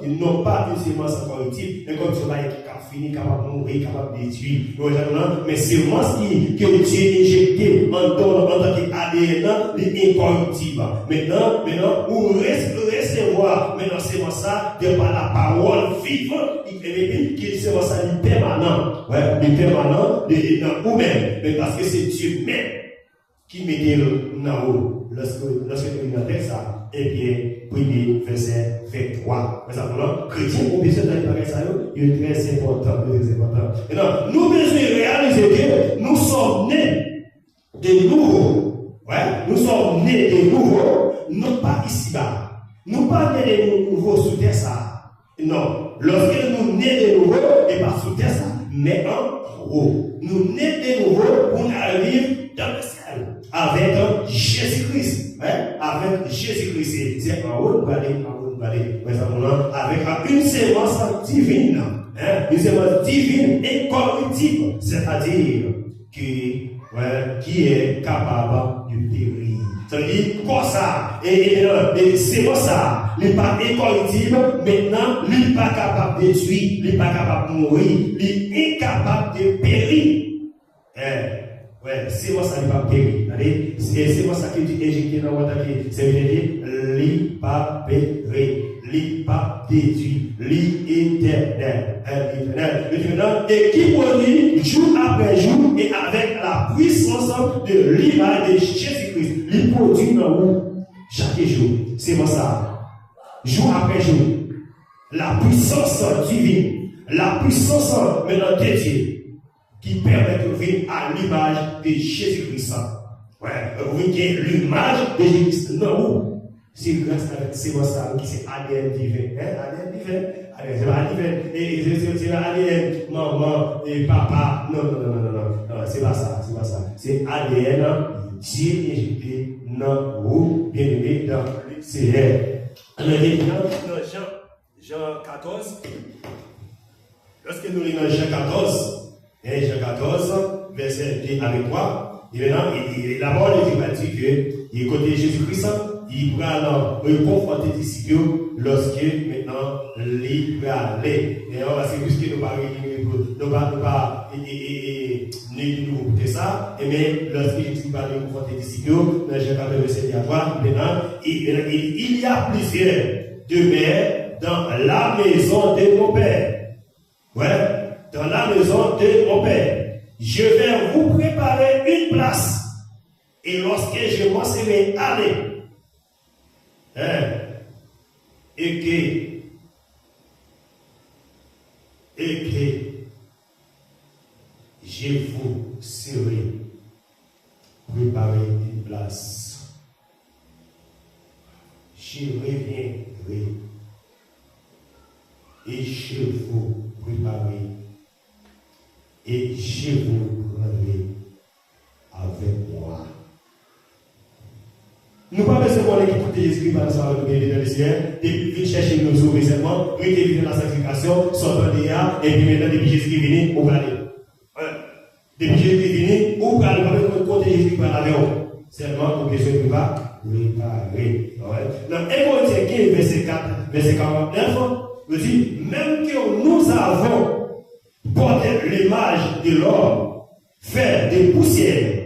ils n'ont pas une sémence corruptible. Mais comme tu vas y finir, capable de mourir, capable de détruire. Mais c'est moi que Dieu a injecté en tant qu'ADN, l'incorruptible. Maintenant, vous recevoir, maintenant c'est moi ça, de par la parole vive, qui c'est moi ça, permanent. Ouais, permanent, dans vous-même. Mais parce que c'est Dieu même qui met dans haut. Lorsque vous regardez ça, et bien, premier verset 23. Chrétien, on besoin d'aller par ça, il est très important. Maintenant, nous devons réaliser que nous sommes nés de nouveau. Ouais, nous sommes nés de nouveau, non pas ici-bas. Nous ne sommes pas nés de nouveau sous terre ça. Non, lorsque nous nés de nouveau, et pas sous terre ça, mais en haut. Nous nés de nouveau pour arriver dans le ciel. Avec Jésus-Christ. Hein? Avec Jésus-Christ. C'est en haut de avec une sémence divine. Hein? Une sémence divine et incorruptible. C'est-à-dire qui est capable de périr. Ça veut dire quoi ça? Et c'est quoi ça? Il n'est pas incorruptible, maintenant, il n'est pas capable de tuer, il n'est pas capable de mourir, il est incapable de périr. Ouais, c'est moi ça, il n'est pas périr. C'est moi ça qui est injecté dans votre vie. C'est dire, il n'est pas périr, il n'est pas détruit, l'éternel. Et qui produit jour après jour et avec la puissance de l'image de Jésus-Christ. Il produit dans vous chaque jour. C'est moi ça. Jour après jour. La puissance divine. La puissance maintenant de Dieu. Qui permet de vivre à l'image de Jésus-Christ. Ouais, vous voyez l'image de Jésus-Christ. Non, c'est grâce à c'est moi ça qui c'est ADN divin. ADN divin. C'est ADN maman et papa. Non, c'est pas ça. C'est ADN Dieu injecté dans vous, bien aimé, dans le Seigneur. Dans Jean 14, lorsque nous lisons Jean 14, Jean 14, verset 2 avec 3, la parole de Dieu va dire que, côté Jésus-Christ, il va confronter les disciples lorsque maintenant, il va aller. Et on va se puisque nous ne pas nous ça, et mais lorsque Jésus va confronter les disciples, dans Jean 14, verset 2 à 3, maintenant, il y a plusieurs demeures dans la maison de mon Père. Ouais. Dans la maison de mon Père. Je vais vous préparer une place. Et lorsque je m'en serai allé, et que je vous serai préparer une place, je reviendrai et je vous préparer. Et je vous prendrai avec moi. Nous ne pouvons pas besoin d'écouter Jésus-Christ par nous bien dans le ciel, depuis qu'il cherche nous sauver seulement, puis qu'il dans la sacrification, sortant de là, et puis maintenant, depuis Jésus-Christ est venu, on va aller. Depuis Jésus-Christ est venu, on va aller côté Jésus-Christ par l'avion. Seulement, pour que je ne pas préparer. Dans 1 Corinthiens 15, verset 49, nous dit, même que nous avons porter l'image de l'homme, faire des poussières.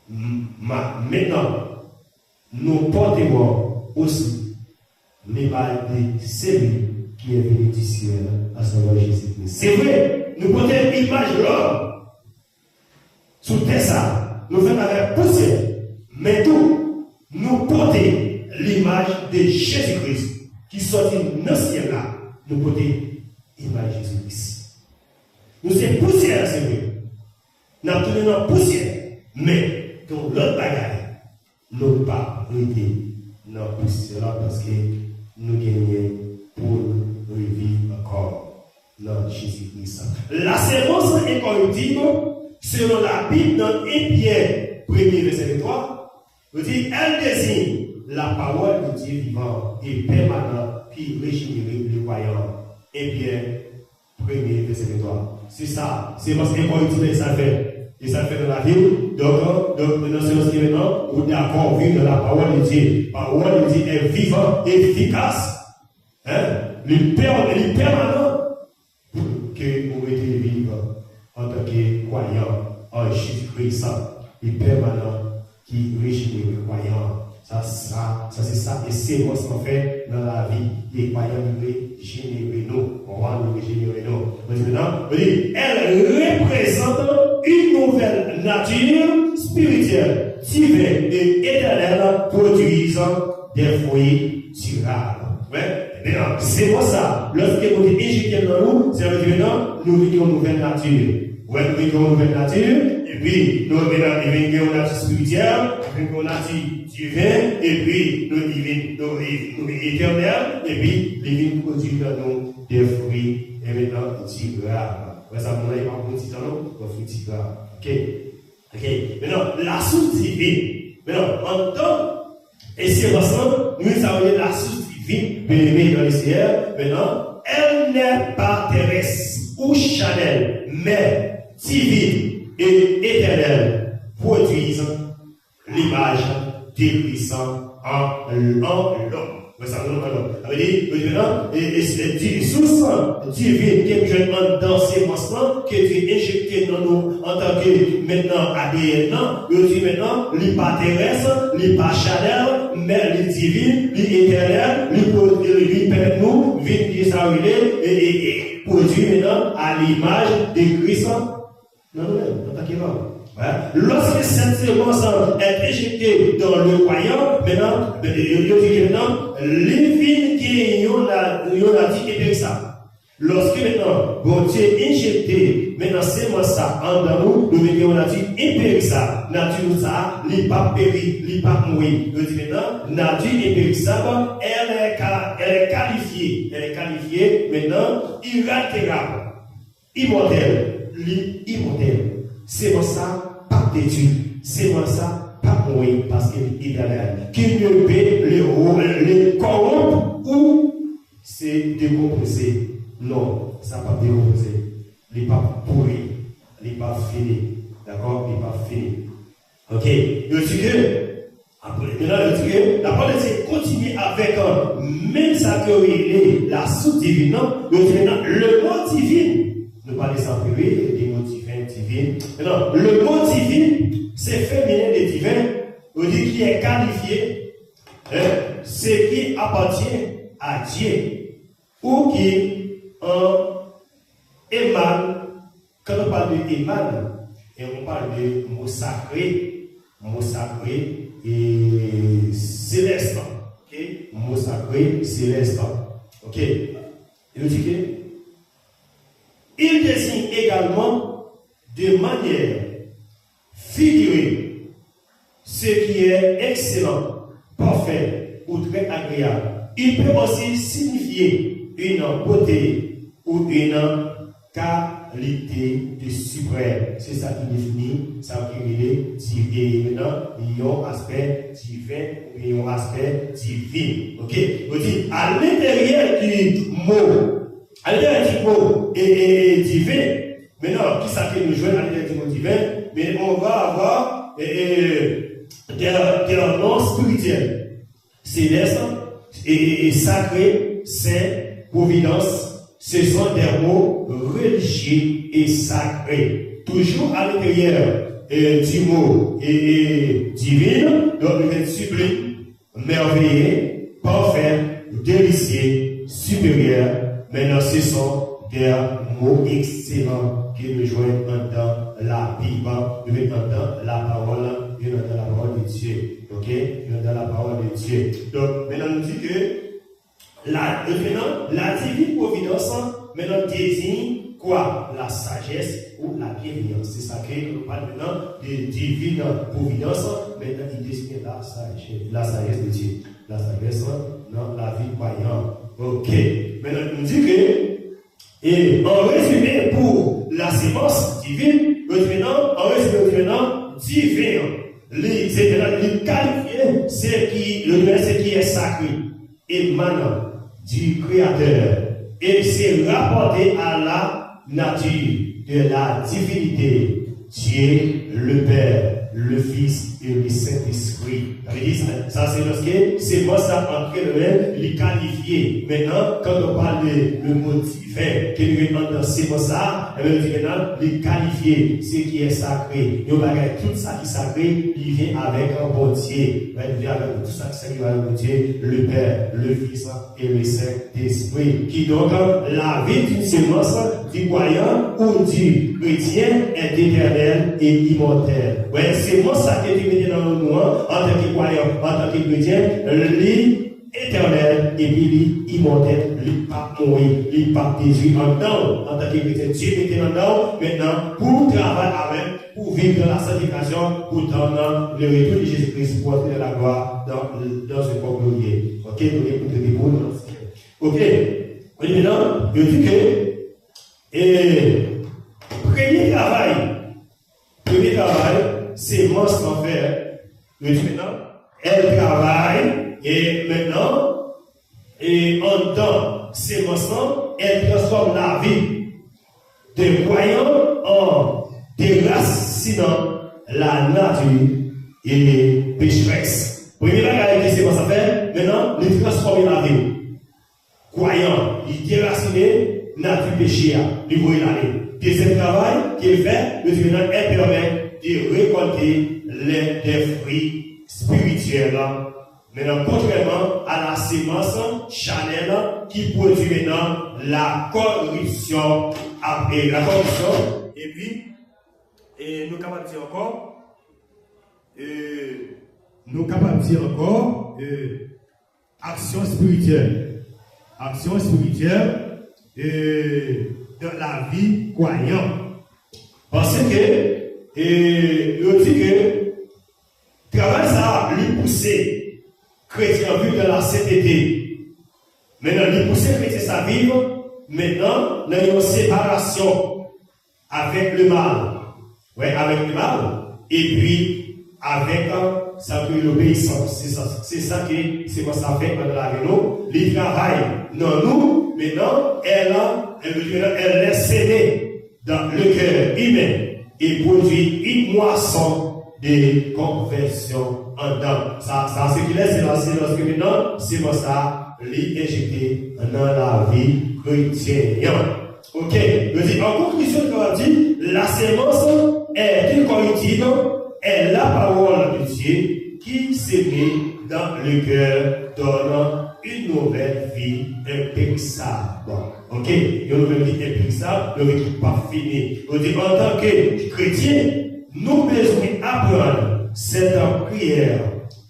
Maintenant, nous portons aussi l'image de celui qui est venu du ciel, à savoir Jésus-Christ. C'est vrai, nous portons l'image de l'homme. Sous terre ça, nous faisons avec poussière. Mais tout, nous portons l'image de Jésus-Christ qui sortit dans le ciel là. Nous portons l'image de Jésus-Christ. Nous sommes poussière, c'est vrai. Nous sommes tournés dans la poussière. Mais, dans l'autre bagaille, nous ne pas rester dans la poussière parce que nous gagnons pour revivre encore dans Jésus-Christ. La sémence incorruptible, selon la Bible, dans 1 Pierre 1er verset 3, nous dit, elle désigne la parole de Dieu vivant et permanent qui régénère les croyants. 1 Pierre 1er verset 3. C'est ça, c'est parce qu'incorruptible, ça fait. Et ça fait dans la vie. Donc dans ce sens maintenant, vous d'accord vivre dans la parole de Dieu. La parole de Dieu est vivante et efficace. Il est permanent. tant que croyant en Jésus-Christ, et permanent, qui régit les croyants. Ça c'est ça, et c'est moi ce qu'on fait dans la vie. Les croyants régénérer nous. On va nous régénérer nous. Maintenant, elle représente une nouvelle nature spirituelle, divine et éternelle, produisant des fruits durables. Ouais. Maintenant, c'est moi ça. Lorsque vous êtes injecté dans nous, c'est maintenant, nous vivons une nouvelle nature. Ouais, nous vivons une nouvelle nature, et puis nous vivons une nature spirituelle, une nature divine, et puis nous vivons éternelle, et puis nous vivons produire dans nous des fruits, et maintenant, durables. Ouais, ça vous n'avez pas produit dans nous, des fruits durables. Ok. Maintenant, la source divine. Maintenant, en temps, et c'est ensemble, nous avons la source divine, bien-aimée dans les cieux. Maintenant, elle n'est pas terrestre ou charnelle, mais divine et éternelle, produisant l'image de Christ en l'homme. Ça veut dire, maintenant, et c'est une source divine qui est dans ces mensonges, qui est injectée dans nous en tant que maintenant ADN, maintenant, l'île pas terrestre, l'île pas charnelle, mais l'île divine, l'île éternelle, l'île permet nous, vite ça et produit maintenant à l'image de Christ. Non, voilà. Lorsque cette séquence est injectée dans le croyant, maintenant, les vignes qui ont dit et ça. Lorsque maintenant, bon Dieu injecté, maintenant c'est moi ça, en nous, on a dit impéri ça, nature ça, n'est pas péri, n'est pas mourir. Je dis maintenant, nature impérissable, elle est qualifiée, maintenant, iraltérable, immortelle. Immortel. C'est moi ça, pas détruit. C'est moi ça, pas mourir parce qu'il est éternel. Qu'il ne peut les corrompre ou c'est décomposer. Non, ça pas décomposer. Il n'est pas pourri. Il n'est pas fini. D'accord? Il n'est pas fini. Ok? Je dis que, la parole de Dieu continue avec même ça que la source divine. Le mot divin. Ne pas les empirer, des mots divins. Non, le mot divin, c'est féminin des divins, on dit qui est qualifié, c'est qui appartient à Dieu, ou qui émane, quand on parle de émane, et on parle de mot sacré et céleste. Ok? Mot sacré, céleste. Ok? Il dit que il désigne également de manière figurée ce qui est excellent, parfait ou très agréable. Il peut aussi signifier une beauté ou une qualité de suprême. C'est ça qui définit, ça qui est divin. Maintenant, il y a un aspect divin ou il y a un aspect divin. Ok? On dit à l'intérieur du mot. À l'intérieur du mot divin, maintenant, qui ça qui nous joint à l'intérieur du mot divin, mais on va avoir des noms spirituels, célestes et sacrés, saints, providence, ce sont des mots religieux et sacrés. Toujours à l'intérieur du mot divin, donc il est sublime, merveilleux, parfait, délicieux, supérieur. Maintenant, ce sont des mots excellents qui nous joignent dans la Bible, dans la parole de Dieu. Ok? Dans la parole de Dieu. Donc, maintenant, nous dit que la divine providence, maintenant, désigne quoi? La sagesse ou la bienveillance. C'est ça que nous parlons maintenant de divine providence. Maintenant, il désigne la sagesse de Dieu. La sagesse dans la vie croyante. Ok. Maintenant, il nous dit que, et en résumé, pour la sémence divine, en résumé, divin, c'est qualifié, ce qui est sacré, émanant du Créateur, et c'est rapporté à la nature de la divinité, Dieu le Père, le Fils et le Saint-Esprit. Ça, c'est lorsque c'est moi ça entre les qualifiés. Maintenant, quand on parle de le mot divin, qui nous dans c'est moi ça, et maintenant, les qualifiés, ce qui est sacré. Nous regardons tout ça qui est sacré, il vient avec un bon Dieu. Il vient avec tout ça qui est sacré avec Dieu, le Père, le Fils et le Saint-Esprit. Qui donc, la vie d'une sémence du croyant ou du chrétien est éternelle et immortelle. Ouais, c'est moi ça qui est mis dans le nous en tant que croyant, en tant que chrétien, l'éternel et puis l'immortel, le pas mourir, le pas détruit en dedans, en tant que chrétien. Dieu était en dedans, maintenant, pour travailler avec, pour vivre dans la sanctification, pour tendre le retour de Jésus-Christ, pour entrer dans la gloire, dans ce corps glorieux. Ok, vous écoutez des mots. Ok, maintenant, je dis que, premier travail, c'est moi ce qu'on fait. Je dis maintenant, elle travaille, et maintenant, et en temps, c'est moi elle transforme la vie des croyants en déracinant la nature et pécheresse. Premier bagage qui c'est quoi ça fait, maintenant, il transforme la vie. Croyant, il déracine nature péché, il voit l'année. Deuxième travail qu'il fait, le maintenant, elle permet de récolter des fruits spirituels. Maintenant, contrairement à la sémence charnelle qui produit maintenant la corruption après la corruption. Et puis, nous sommes capables de dire encore, action spirituelle. Action spirituelle dans la vie croyante. Parce que, je dis que, travail ça lui pousser. Chrétien vivre dans la sainteté. Maintenant, il pousse chrétien sa vivre. Maintenant, dans une séparation avec le mal. Ouais, avec le mal. Et puis, avec ça que l'obéissance. C'est ça qui, c'est quoi ça fait dans la vie. Il travaille dans nous. Maintenant, elle laisse s'aimer dans le cœur humain et produit une moisson de conversion en dedans. Ça, ce qu'il est, c'est lorsque maintenant, c'est pour ça, l'injecter dans la vie chrétienne. Ok, je dis, en conclusion, je dis, la sémence est incorruptible, est la parole de Dieu qui s'est mise dans le cœur, donnant une nouvelle vie impérissable. Ok, une nouvelle vie impérissable, une vie qui n'est pas finie. Je dis, en tant que chrétien, nous devons apprendre cette prière.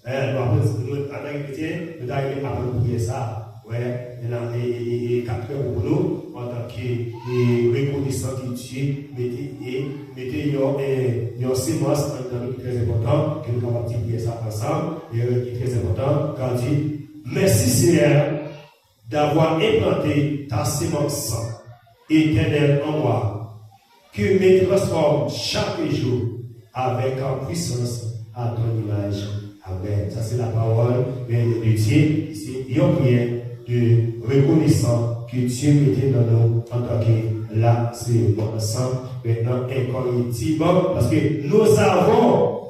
En tant que chrétien, nous devons apprendre à prier ça. Ouais, et 4 heures pour nous, en tant que reconnaissant que Dieu mettez une sémence dans le très important, que nous devons prier ça ensemble, et qui est très important, quand il dit, merci Seigneur d'avoir implanté ta sémence éternelle en moi, que me transforme chaque jour avec en puissance à ton image. Amen. Ça c'est la parole de Dieu. C'est une prière de reconnaissance que Dieu mettait dans nous en tant que là, c'est ensemble, maintenant incorruptible, parce que nous avons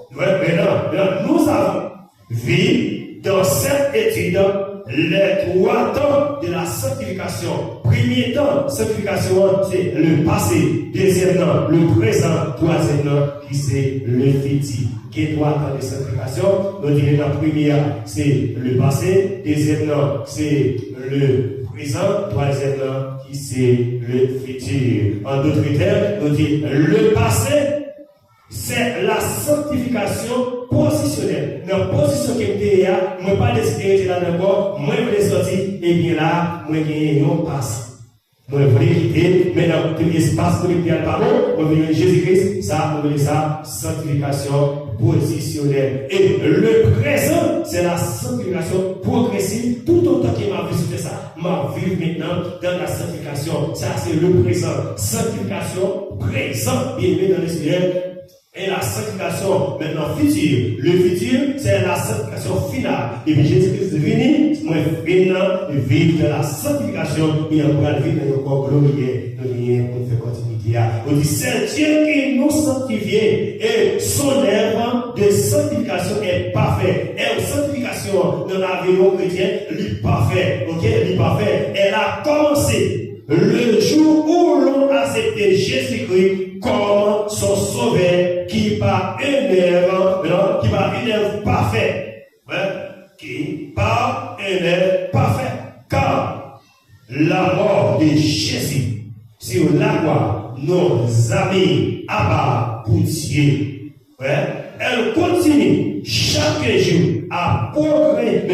vu dans cette étude les 3 temps de la sanctification. Premier temps, sanctification, c'est le passé. Deuxième temps, le présent. Troisième temps, qui c'est le futur. Qui est 3 temps de sanctification. Nous disons la première, c'est le passé. Deuxième temps, c'est le présent. Troisième temps, qui c'est le futur. En d'autres termes, nous disons le passé, c'est la sanctification positionnelle. Dans la position qui est là, moi pas décidé de là d'abord, moi je voulais sortir, et bien là, moi j'ai un passé. Moi je voulais quitter, mais dans l'espace pour le pardon, moi je Jésus-Christ, ça, on veut ça, sanctification positionnelle. Et le présent, c'est la sanctification progressive, tout autant que ma vie c'était ça. Ma vie maintenant dans la sanctification, ça c'est le présent. Sanctification présent, bien aimé dans le Seigneur. Et la sanctification maintenant future. Le futur, c'est la sanctification finale. Et puis Jésus-Christ est venu, moi maintenant, de vivre dans la sanctification, et on va vivre dans le corps glorieux, pour faire continuité. On dit, c'est Dieu qui nous sanctifie, et son œuvre de sanctification est parfait. Et la sanctification dans la vie chrétienne, est parfait. Ok, est parfait. Elle a commencé le jour où l'on a accepté Jésus-Christ comme son sauveur, qui par une œuvre parfaite. Qui par une œuvre parfaite. Car la mort de Jésus sur la croix, nos amis Abba pour Dieu, elle continue chaque jour à progresser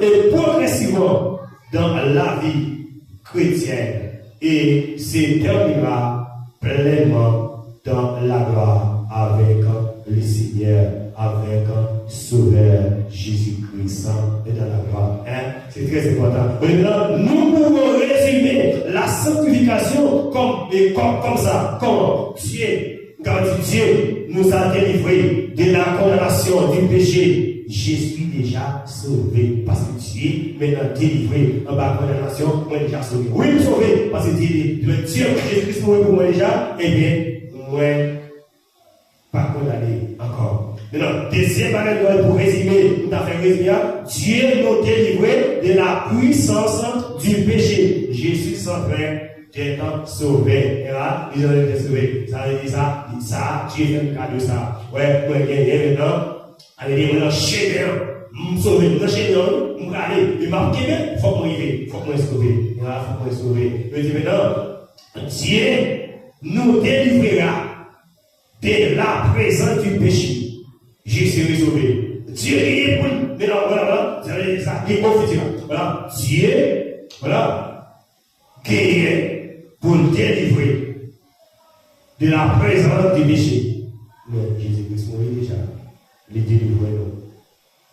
et progressivement dans la vie chrétienne et se terminera pleinement dans la gloire avec le Seigneur, avec Sauveur Jésus-Christ et dans la gloire. C'est très important. Maintenant, nous pouvons résumer la sanctification comme ça. Comme Dieu nous a délivrés de la condamnation du péché. Je suis déjà sauvé. Parce que Dieu m'a délivré en bas de condamnation, moi déjà sauvé. Oui, je suis sauvé. Parce que Dieu, Jésus-Christ mourit pour moi déjà. Eh bien, moi, pas condamné encore. Maintenant, deuxième parole pour résumer, nous avons fait résumer, Dieu nous délivré de la puissance du péché. Jésus sans train d'être sauvé. Et là, ils ont été sauvés. Ça veut dire ça, Dieu fait le cas de ça. Ouais, moi, gagner maintenant, allez, maintenant, chez nous, sauvé, nous chez nous, nous allons, il m'a dit, il faut qu'on y vienne, il faut qu'on soit sauvé. Et là, il faut qu'on soit sauvé. Je dis maintenant, Dieu nous délivrera de la présence du péché. Je serai sauvé. Dieu est pour nous. Maintenant, voilà, ça, il est confident. Voilà, Dieu, voilà, qui est pour nous délivrer de la présence du péché. Mais Jésus-Christ mourit déjà. Il délivre nous.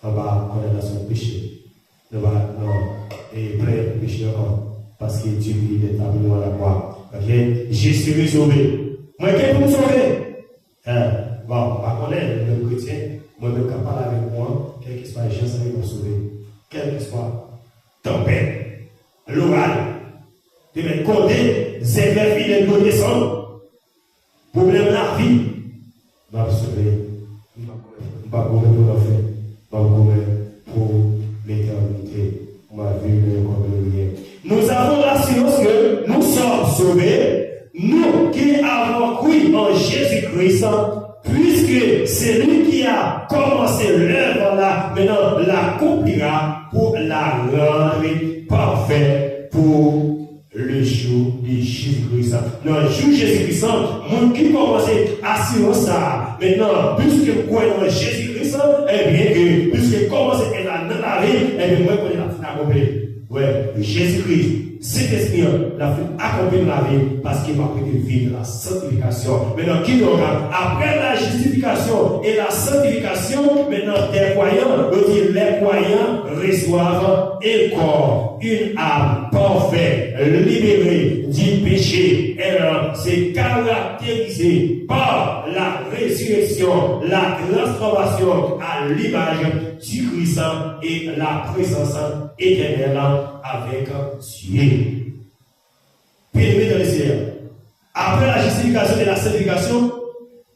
On va connaître son péché. Nous va, et plein de péché encore. Parce que Dieu est établi dans la croix. Ok? Je serai sauvé. Moi, qui est pour me sauver? Bon, on va connaître le chrétien, moi-même qui parle avec moi, quel que soit les gens qui vont sauver, quel que soit tempête, l'oral, de mettre côté, sévère vie de connaissance, problème de la vie, on va sauver, on va gommer pour l'enfer, on va gommer pour l'éternité, on va vivre comme rien. Nous avons l'assurance que nous sommes sauvés. Nous qui avons cru en Jésus-Christ, puisque c'est lui qui a commencé l'œuvre là, maintenant l'accomplira pour la rendre parfaite pour le jour de Jésus-Christ. Dans le jour de Jésus-Christ, nous qui commençons à assurer ça, maintenant, puisque quoi dans Jésus-Christ, eh bien, puisque commencer à la vie, eh bien, moi, je connais la fin accomplie. Ouais, Jésus-Christ. Cet esprit l'a fait accomplir la vie parce qu'il m'a permis de vivre la sanctification. Maintenant, qui aura après la justification et la sanctification, maintenant, les croyants reçoivent un corps, une âme parfaite, libérée du péché. Elle s'est caractérisée par la résurrection, la transformation à l'image du Christ et la présence éternelle avec Dieu. Bien-aimés dans le Seigneur, après la justification et la sanctification,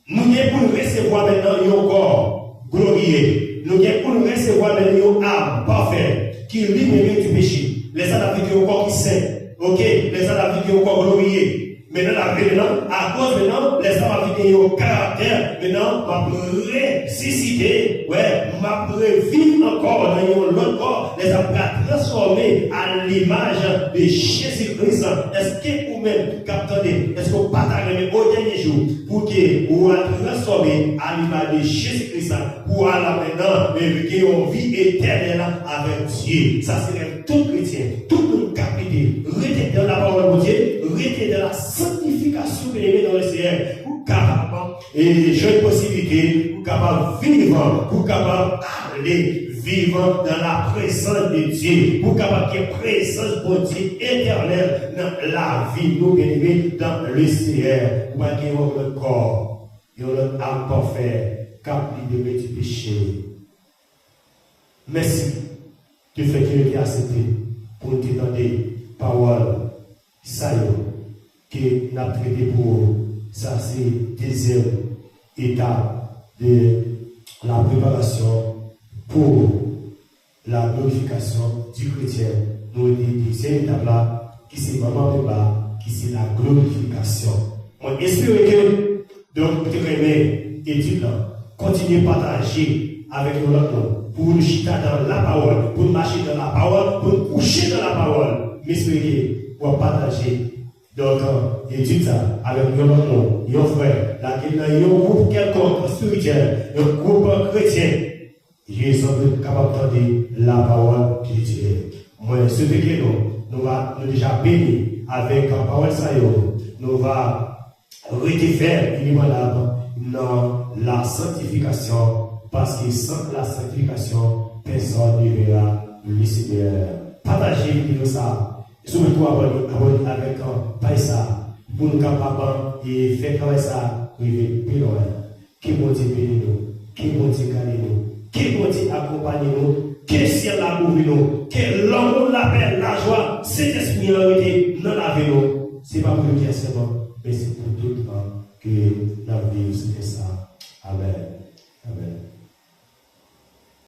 nous sommes pour recevoir maintenant un corps glorieux. Nous sommes pour recevoir maintenant une âme parfaite qui est libérée du péché. Les âmes avec un corps qui saint. Ok, les âmes avec un corps glorieux. Maintenant, à cause maintenant, les âmes avec un caractère, maintenant, m'a ressuscité, m'a vivre encore dans l'autre corps, les âmes transformées à l'image de Jésus-Christ. Est-ce que vous-même, captez, est-ce que vous partagez au dernier jour pour que vous soyez transformés à l'image de Jésus-Christ pour aller maintenant vivre une vie éternelle avec Dieu? Ça serait tout chrétien, tout le capité, rester dans la parole de Dieu, rester dans la sanctification de l'aimer dans le Seigneur, pour capable, et j'ai une possibilité, pour capable vivre, pour capable aller vivre dans la présence de Dieu, pour capable qu'il y ait présence de Dieu éternelle dans la vie, nous bien-aimés, dans le Seigneur, pour qu'il y ait notre corps, notre âme parfaite, capable de libérer du péché. Merci du fait qu'il ait accepté pour nous demander parole, ça que nous avons traité pour ça, c'est deuxième étape de la préparation pour la glorification du chrétien. Nous disons, c'est une étape là, qui c'est vraiment préparé, qui c'est la glorification. Moi, j'espère que, donc, vous aimez étude là, continuez à partager avec nous pour nous chiter dans la parole, pour nous marcher dans la parole, pour nous coucher dans la parole. Mais espérez pour partager. Donc, étude ça avec nos frères, là, qui est un groupe quelconque spirituel, un groupe chrétien. Je suis capable d'entendre la parole de Dieu. Moi, ce que nous va déjà bénir avec la parole ça, nous va refaire dans la sanctification, parce que sans la sanctification, personne ne verra le Seigneur. Partagez vidéo ça, surtout abonner avec un ça, pour nous capables de faire comme ça, pour plus loin. Qui vont bénir nous, qui vont garder nous, qui vont accompagner nous, que le ciel a ouvert nous, que l'amour, la paix, la joie, cet esprit en réalité, dans la vie nous. Ce n'est pas pour nous seulement, mais c'est